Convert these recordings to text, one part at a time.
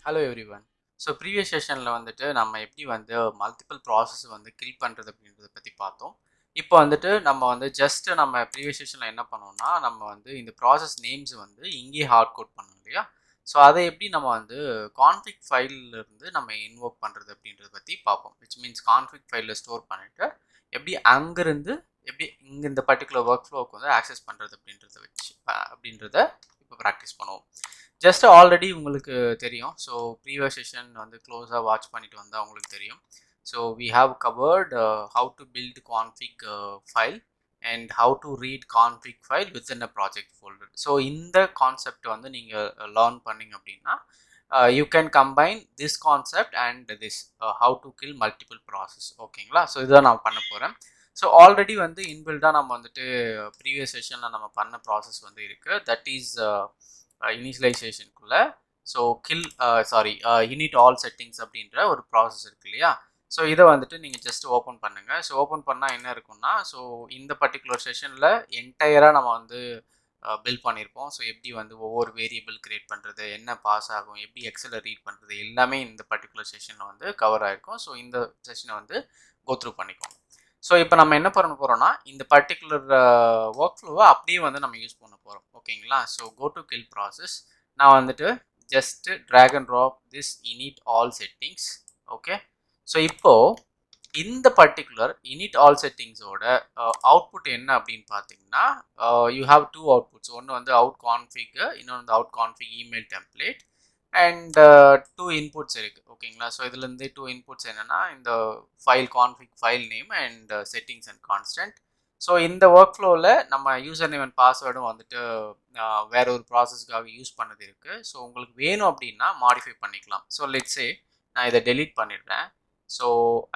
Hello everyone. So previous செஷனில் வந்துட்டு நம்ம எப்படி வந்து மல்டிபிள் ப்ராசஸ் வந்து கில் பண்ணுறது அப்படின்றத பற்றி பார்த்தோம். இப்போ வந்துட்டு நம்ம வந்து ஜஸ்ட் நம்ம ப்ரீவியஸ் செஷனில் என்ன பண்ணோம்னா நம்ம வந்து இந்த ப்ராசஸ் நேம்ஸ் வந்து இங்கேயே ஹார்ட் கோட் பண்ணோம் இல்லையா. ஸோ அதை எப்படி நம்ம வந்து கான்ஃபிக் ஃபைல்லேருந்து நம்ம இன்வோக் பண்ணுறது அப்படின்றத பற்றி பார்ப்போம். விச் மீன்ஸ் கான்ஃபிக் ஃபைலில் ஸ்டோர் பண்ணிவிட்டு எப்படி அங்கேருந்து எப்படி இங்கே இந்த பர்டிகுலர் ஒர்க் ஃப்ளோவுக்கு வந்து ஆக்சஸ் பண்ணுறது அப்படின்றத இப்போ ப்ராக்டிஸ் பண்ணுவோம். ஜஸ்ட் ஆல்ரெடி உங்களுக்கு தெரியும். ஸோ ப்ரீவியஸ் செஷன் வந்து க்ளோஸாக வாட்ச் பண்ணிட்டு வந்தால் உங்களுக்கு தெரியும். So we have covered how to build config file and how to read config file within a project folder. So இந்த கான்செப்ட் வந்து நீங்கள் லேர்ன் பண்ணிங்க அப்படின்னா you can combine this concept and this how to kill multiple process. ஓகேங்களா? So இதுதான் நான் பண்ண போகிறேன். ஸோ ஆல்ரெடி வந்து இன்பில்டாக நம்ம வந்துட்டு ப்ரீவியஸ் செஷனில் நம்ம பண்ண ப்ராசஸ் வந்து இருக்குது. தட் இஸ் இனிஷியலைசேஷனுக்குள்ள ஸோ யூனிட் ஆல் செட்டிங்ஸ் அப்படின்ற ஒரு ப்ராசஸ் இருக்கு இல்லையா. ஸோ இதை வந்துட்டு நீங்கள் ஜஸ்ட் ஓப்பன் பண்ணுங்கள். ஸோ ஓப்பன் பண்ணால் என்ன இருக்குன்னா, ஸோ இந்த பர்டிகுலர் செஷனில் என்டையராக நம்ம வந்து பில்ட் பண்ணியிருப்போம். ஸோ எப்படி வந்து ஒவ்வொரு வேரியபிள் கிரியேட் பண்ணுறது, என்ன பாஸ் ஆகும், எப்படி எக்ஸலை ரீட் பண்ணுறது, எல்லாமே இந்த பர்டிகுலர் செஷனில் வந்து கவர் ஆகிருக்கும். ஸோ இந்த செஷனை வந்து கோத்ரூ பண்ணிக்கோங்க. ஸோ இப்போ நம்ம என்ன பண்ண போகிறோம்னா இந்த பர்டிகுலர் ஒர்க் ஃப்ளோவை அப்படியே வந்து நம்ம யூஸ் பண்ண போகிறோம். ஓகேங்களா? So go to kill process. நான் வந்துட்டு just drag and drop this init all settings. Okay. So இப்போது இந்த பர்டிகுலர் இனிட் ஆல் செட்டிங்ஸோட அவுட்புட் என்ன அப்படின்னு பார்த்தீங்கன்னா, யூ ஹாவ் டூ அவுட்புட்ஸ். ஒன்று வந்து அவுட் கான்ஃபிக், இன்னொன்று வந்து out config email template and two inputs இருக்குது. ஓகேங்களா? ஸோ இதுலேருந்து டூ இன்புட்ஸ் என்னென்னா இந்த file config file name and settings and constant. So இந்த ஒர்க் ஃப்ளோவில் நம்ம யூசர் நேம் அண்ட் பாஸ்வேர்டும் வந்துட்டு வேற ஒரு ப்ராசஸ்க்காக யூஸ் பண்ணது இருக்குது. ஸோ உங்களுக்கு வேணும் அப்படின்னா மாடிஃபை பண்ணிக்கலாம். ஸோ லெட்ஸே நான் இதை டெலீட் பண்ணிடுறேன். So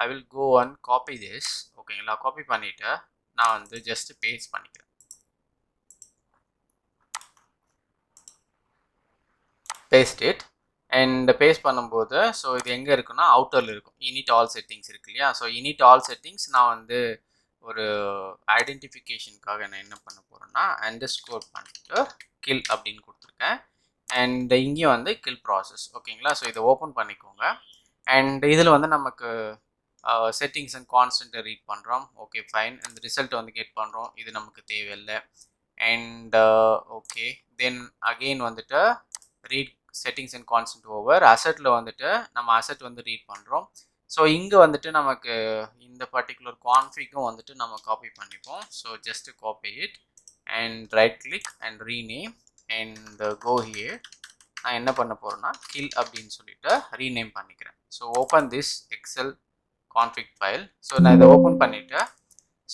I will go and copy this. ஓகேங்களா? காப்பி பண்ணிவிட்டு நான் வந்து ஜஸ்ட் பேஸ்ட் பண்ணிக்கிறேன். பேஸ்ட் இட் அண்ட் பேஸ்ட் பண்ணும்போது ஸோ இது எங்கே இருக்குன்னா அவுட்டரில் இருக்கும். இனிட் ஆல் செட்டிங்ஸ் இருக்கு இல்லையா. ஸோ இனிட் ஆல் செட்டிங்ஸ் நான் வந்து ஒரு ஐடென்டிஃபிகேஷனுக்காக நான் என்ன பண்ண போகிறேன்னா அண்டர்ஸ்கோர் பண்ணிட்டு கில் அப்படின்னு கொடுத்துருக்கேன். அண்ட் இங்கேயும் வந்து கில் ப்ராசஸ். ஓகேங்களா? ஸோ இதை ஓப்பன் பண்ணிக்கோங்க. அண்ட் இதில் வந்து நமக்கு செட்டிங்ஸ் அண்ட் கான்ஸ்டன்ட்டை ரீட் பண்ணுறோம். Okay fine. அந்த ரிசல்ட் வந்து கெட் பண்ணுறோம். இது நமக்கு தேவையில்லை. அண்ட் ஓகே தென் அகெயின் வந்துட்டு read settings and constant over அசெட்டில் வந்துட்டு நம்ம அசெட் வந்து ரீட் பண்ணுறோம். ஸோ இங்கே வந்துட்டு நமக்கு இந்த பர்டிகுலர் கான்ஃபிக்கும் வந்துட்டு நம்ம காப்பி பண்ணிப்போம். So just copy it and right click and rename and go here. நான் என்ன பண்ண போகிறேன்னா கில் அப்படின்னு சொல்லிட்டு ரீநேம் பண்ணிக்கிறேன். So open this excel config file. So நான் இதை ஓப்பன் பண்ணிவிட்டு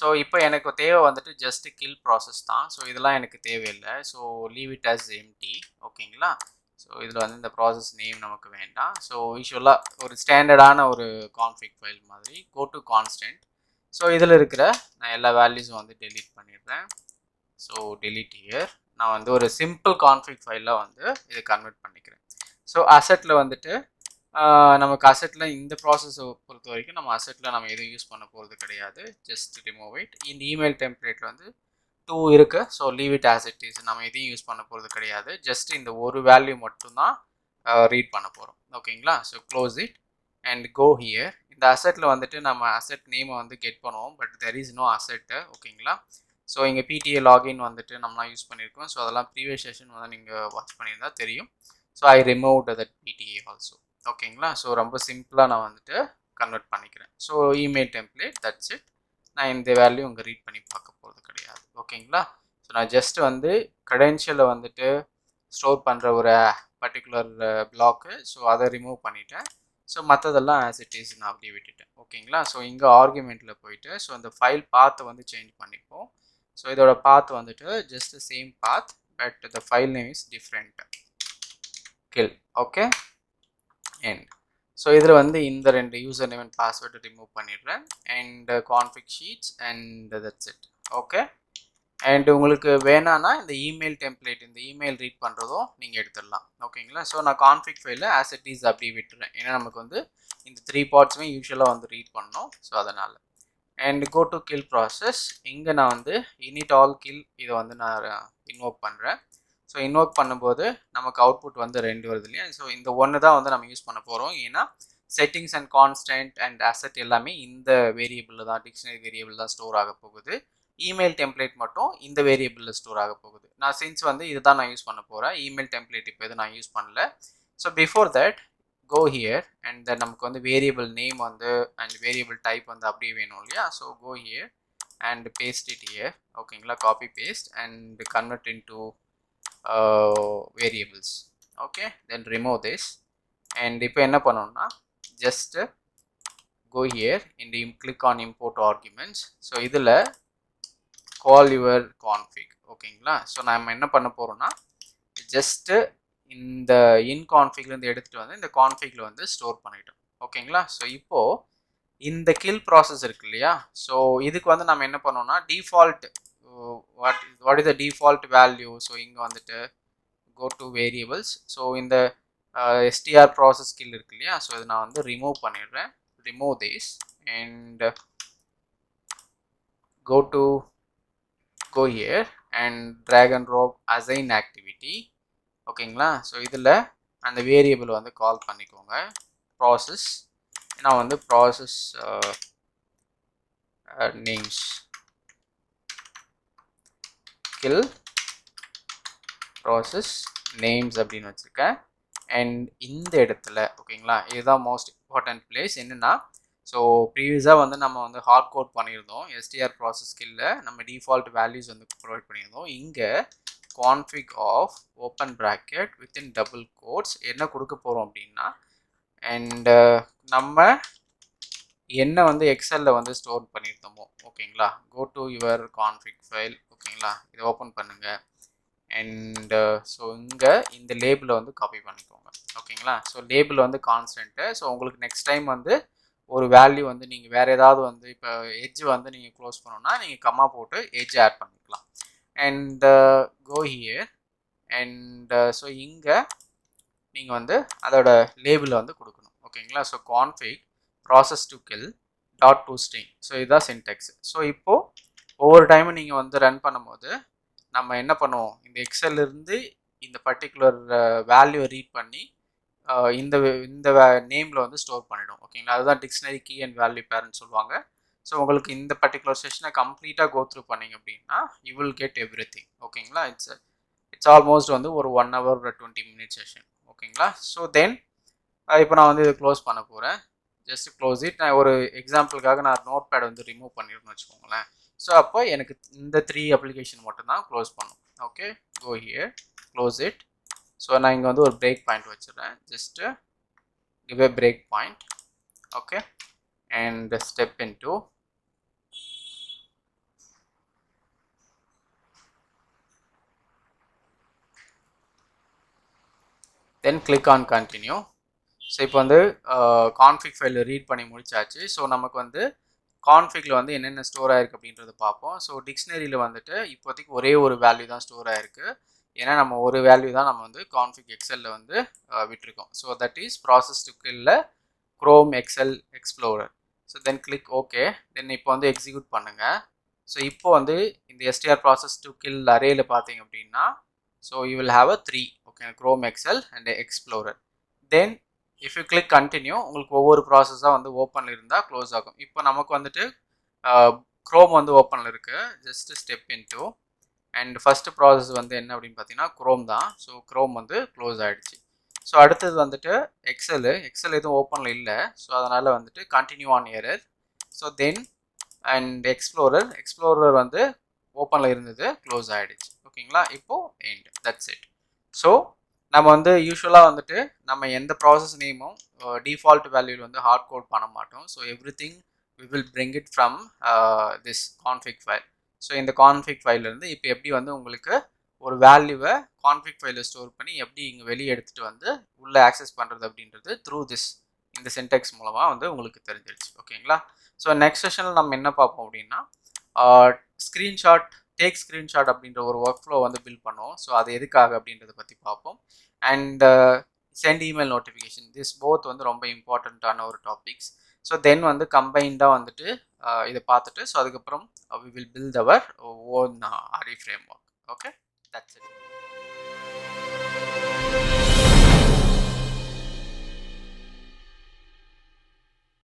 ஸோ இப்போ எனக்கு தேவை வந்துட்டு ஜஸ்ட் கில் ப்ராசஸ் தான். ஸோ இதெல்லாம் எனக்கு தேவையில்லை. So leave it as empty. ஓகேங்களா? ஸோ இதில் வந்து இந்த ப்ராசஸ் நேம் நமக்கு வேண்டாம். ஸோ யூஸ்வலாக ஒரு ஸ்டாண்டர்டான ஒரு கான்ஃபிக் ஃபைல் மாதிரி கோ டு கான்ஸ்டன்ட். ஸோ இதில் இருக்கிற நான் எல்லா வேல்யூஸும் வந்து டெலீட் பண்ணிடுறேன். So delete here. நான் வந்து ஒரு சிம்பிள் கான்ஃபிக் ஃபைலில் வந்து இதை கன்வெர்ட் பண்ணிக்கிறேன். ஸோ அசெட்டில் வந்துட்டு நமக்கு அசெட்டில் இந்த ப்ராசஸை பொறுத்த வரைக்கும் நம்ம அசெட்டில் நம்ம எதுவும் யூஸ் பண்ண போகிறது கிடையாது. Just remove it. இந்த இமெயில் டெம்ப்ளேட்டில் வந்து 2 இருக்குது. So leave it as it is. நம்ம எதையும் யூஸ் பண்ண போகிறது கிடையாது. ஜஸ்ட் இந்த ஒரு வேல்யூ மட்டும்தான் ரீட் பண்ண போகிறோம். ஓகேங்களா? So close it and go here. இந்த அசெட்டில் வந்துட்டு நம்ம அசெட் நேமை வந்து கெட் பண்ணுவோம். But there is no asset. ஓகேங்களா? ஸோ இங்கே பிடிஏ லாகின் வந்துட்டு நம்மளாம் யூஸ் பண்ணியிருக்கோம். ஸோ அதெல்லாம் ப்ரீவியஸ் செஷன் வந்து நீங்கள் வாட்ச் பண்ணியிருந்தால் தெரியும். So I remove that PTA also. ஓகேங்களா? ஸோ ரொம்ப சிம்பிளாக நான் வந்துட்டு கன்வெர்ட் பண்ணிக்கிறேன். So email template that's it. நான் இந்த வேல்யூ உங்கள் ரீட் பண்ணி பார்க்க போகிறது கிடையாது. ஓகேங்களா? ஸோ நான் ஜஸ்ட் வந்து க்ரெடென்ஷியலை வந்துட்டு ஸ்டோர் பண்ணுற ஒரு பர்டிகுலர் பிளாக்கு. ஸோ அதை ரிமூவ் பண்ணிட்டேன். ஸோ மற்றதெல்லாம் ஆஸ் இட் இஸ் நான் அப்படியே விட்டுட்டேன். ஓகேங்களா? ஸோ இங்கே ஆர்குமெண்ட்டில் போயிட்டு ஸோ இந்த ஃபைல் பாத்தை வந்து சேஞ்ச் பண்ணிப்போம். ஸோ இதோட பாத் வந்துட்டு just same path but the file name is different. Kill. Okay end. So இதில் வந்து இந்த 2 user name and password remove பண்ணிடுறேன் and config sheets and that's it. Okay. And உங்களுக்கு வேணான்னா இந்த இமெயில் டெம்ப்ளேட் இந்த இமெயில் ரீட் பண்ணுறதும் நீங்கள் எடுத்துடலாம். ஓகேங்களா? ஸோ நான் கான்ஃபிக் ஃபைலில் ஆஸ் இட் இஸ் அப்படியே விட்டுறேன். ஏன்னா நமக்கு வந்து இந்த 3 பார்ட்ஸுமே யூஸ்வலாக வந்து ரீட் பண்ணோம். ஸோ அதனால் and go to kill process. இங்கே நான் வந்து இனிட் ஆல் கில் இதை வந்து நான் இன்வோக் பண்ணுறேன். ஸோ இன்வோக் பண்ணும்போது நமக்கு அவுட்புட் வந்து 2 வருது இல்லையா. ஸோ இந்த ஒன்று தான் வந்து நம்ம யூஸ் பண்ண போகிறோம். ஏன்னா settings and constant and asset எல்லாமே இந்த வேரியபிளில் தான், டிக்ஷனரி வேரியபிள் தான் ஸ்டோர் ஆக போகுது. இமெயில் டெம்ப்ளேட் மட்டும் இந்த வேரியபிளில் ஸ்டோர் ஆக போகுது. நான் சின்ஸ் வந்து இதுதான் நான் யூஸ் பண்ண போகிறேன். இமெயில் டெம்ப்ளேட் இப்போ எதுவும் நான் யூஸ் பண்ணல. So before that go here and then நமக்கு வந்து வேரியபிள் நேம் வந்து அண்ட் வேரியபிள் டைப் வந்து அப்படியே வேணும் இல்லையா. So go here and paste it here. ஓகேங்களா, copy paste and convert into variables. Okay, then remove this. And இப்போ என்ன பண்ணணும்னா just go here and click on import arguments. So இதில் call your config. ஓகேங்களா, ஸோ நம்ம என்ன பண்ண போகிறோம்னா ஜஸ்ட்டு இந்த இன் கான்ஃபிக்லேருந்து எடுத்துகிட்டு வந்து இந்த கான்ஃபிகில் வந்து ஸ்டோர் பண்ணிட்டோம். ஓகேங்களா, ஸோ இப்போது இந்த கில் ப்ராசஸ் இருக்கு இல்லையா. ஸோ இதுக்கு வந்து நம்ம என்ன பண்ணோம்னா default what is the default value. So இங்கே வந்துட்டு go to variables. ஸோ இந்த str ப்ராசஸ் கில் இருக்கு இல்லையா. ஸோ இதை நான் வந்து ரிமூவ் பண்ணிடுறேன். remove this and go here and drag and drop assign activity. ஓகேங்களா, ஸோ இதில் அந்த வேரியபிள் வந்து கால் பண்ணிக்கோங்க. ப்ராசஸ் நான் வந்து process names kill process names அப்படின்னு வச்சுருக்கேன். அண்ட் இந்த இடத்துல ஓகேங்களா, இதுதான் மோஸ்ட் இம்பார்ட்டன்ட் பிளேஸ். என்னென்னா ஸோ ப்ரீவியஸாக வந்து நம்ம வந்து ஹார்ட் கோட் பண்ணியிருந்தோம். எஸ்டிஆர் ப்ராசஸ் ஸ்கில்ல நம்ம டிஃபால்ட் வேல்யூஸ் வந்து ப்ரொவைட் பண்ணியிருந்தோம். இங்கே config of open bracket within double quotes என்ன கொடுக்க போகிறோம் அப்படின்னா அண்டு நம்ம என்ன வந்து எக்ஸலில் வந்து ஸ்டோர் பண்ணியிருந்தோமோ. ஓகேங்களா, go to your config file. ஓகேங்களா, இதை ஓப்பன் பண்ணுங்கள். அண்ட் ஸோ இங்கே இந்த லேபிளை வந்து காப்பி பண்ணிக்கோங்க. ஓகேங்களா, ஸோ லேபிள் வந்து கான்ஸ்டன்ட்டு. ஸோ உங்களுக்கு நெக்ஸ்ட் டைம் வந்து ஒரு வேல்யூ வந்து நீங்கள் வேறு ஏதாவது வந்து இப்போ எட்ஜ் வந்து நீங்கள் க்ளோஸ் பண்ணோன்னா நீங்கள் கம்மா போட்டு எட்ஜ் ஆட் பண்ணிக்கலாம். And go here and so இங்கே நீங்கள் வந்து அதோட லேபிளை வந்து கொடுக்கணும். ஓகேங்களா, so config process to kill dot to string. So இதுதான் சின்டெக்ஸ். ஸோ இப்போது ஒவ்வொரு டைமும் நீங்கள் வந்து ரன் பண்ணும்போது நம்ம என்ன பண்ணுவோம், இந்த எக்ஸல்லிருந்து இந்த பர்டிகுலர் வேல்யூ ரீட் பண்ணி இந்த இந்த நேமில் வந்து ஸ்டோர் பண்ணிடும். ஓகேங்களா, அதுதான் டிக்ஷனரி கீ அண்ட் வேல்யூ பேர்னு சொல்லுவாங்க. ஸோ உங்களுக்கு இந்த பர்டிகுலர் செஷனை கம்ப்ளீட்டாக கோ த்ரூ பண்ணிங்க அப்படின்னா you will get every thing. ஓகேங்களா, இட்ஸ் ஆல்மோஸ்ட் வந்து ஒரு 1 hour 20 minute செஷன். ஓகேங்களா, ஸோ தென் இப்போ நான் வந்து இது க்ளோஸ் பண்ண போகிறேன். Just close it. நான் ஒரு எக்ஸாம்பிளுக்காக நான் நோட் பேட் வந்து ரிமூவ் பண்ணிடுன்னு வச்சுக்கோங்களேன். ஸோ அப்போ எனக்கு இந்த 3 அப்ளிகேஷன் மட்டும்தான் க்ளோஸ் பண்ணும். Okay, go here, close it. So நான் இங்கே வந்து ஒரு பிரேக் பாயிண்ட் வச்சுடுறேன். Just give a break point. Okay, and step into then click on continue. So இப்போ வந்து கான்ஃபிக் ஃபைலில் ரீட் பண்ணி முடிச்சாச்சு. ஸோ நமக்கு வந்து கான்ஃபிகில் வந்து என்னென்ன ஸ்டோர் ஆயிருக்கு அப்படின்றத பார்ப்போம். ஸோ டிக்ஷனரியில் வந்துட்டு இப்போதைக்கு ஒரே ஒரு வேல்யூ தான் ஸ்டோர் ஆயிருக்கு. ஏன்னா நம்ம ஒரு வேல்யூ தான் நம்ம வந்து கான்ஃபிக் எக்ஸலில் வந்து விட்டுருக்கோம். So that is process to கில்ல chrome excel explorer. So then click okay. Then இப்போ வந்து எக்ஸிக்யூட் பண்ணுங்கள். ஸோ இப்போ வந்து இந்த எஸ்டிஆர் ப்ராசஸ் டு கில் அரேயில் பார்த்தீங்க அப்படின்னா so you will have a 3. Okay, chrome excel and explorer. Then if you click continue உங்களுக்கு ஒவ்வொரு ப்ராசஸாக வந்து ஓப்பனில் இருந்தால் க்ளோஸ் ஆகும். இப்போ நமக்கு வந்துட்டு க்ரோம் வந்து ஓப்பனில் இருக்குது. Just step into and first process வந்து என்ன அப்படின்னு பார்த்தீங்கன்னா க்ரோம் தான். ஸோ க்ரோம் வந்து க்ளோஸ் ஆகிடுச்சு. ஸோ அடுத்தது வந்துட்டு எக்ஸல் எதுவும் ஓப்பனில் இல்லை. ஸோ அதனால் வந்துட்டு continue on error. So then and explorer வந்து ஓப்பனில் இருந்தது, க்ளோஸ் ஆகிடுச்சு. ஓகேங்களா, இப்போது எண்ட். That's it. ஸோ நம்ம வந்து யூஸ்வலாக வந்துட்டு நம்ம எந்த ப்ராசஸ் நேமும் டிஃபால்ட் வேல்யூவில் வந்து ஹார்ட் கோட் பண்ண மாட்டோம். So everything we will bring it from this config file. So இந்த கான்ஃபிக் ஃபைல்லேருந்து இப்போ எப்படி வந்து உங்களுக்கு ஒரு வேல்யூவை கான்ஃபிக் ஃபைலில் ஸ்டோர் பண்ணி எப்படி இங்கே வெளியே எடுத்துகிட்டு வந்து உள்ளே ஆக்சஸ் பண்ணுறது அப்படின்றது த்ரூ திஸ் இந்த சின்டெக்ஸ் மூலமாக வந்து உங்களுக்கு தெரிஞ்சிருச்சு. ஓகேங்களா, ஸோ நெக்ஸ்ட் செஷனில் நம்ம என்ன பார்ப்போம் அப்படின்னா டேக் ஸ்க்ரீன்ஷாட் அப்படின்ற ஒரு ஒர்க் ஃப்ளோ வந்து பில்ட் பண்ணுவோம். ஸோ அது எதுக்காக அப்படின்றத பற்றி பார்ப்போம். And send email notification, this both வந்து ரொம்ப இம்பார்ட்டண்ட்டான ஒரு டாபிக்ஸ். ஸோ தென் வந்து கம்பைண்டாக வந்துட்டு இதை பார்த்துட்டு ஸோ அதுக்கப்புறம் we will build our own RE framework. Okay, that's it.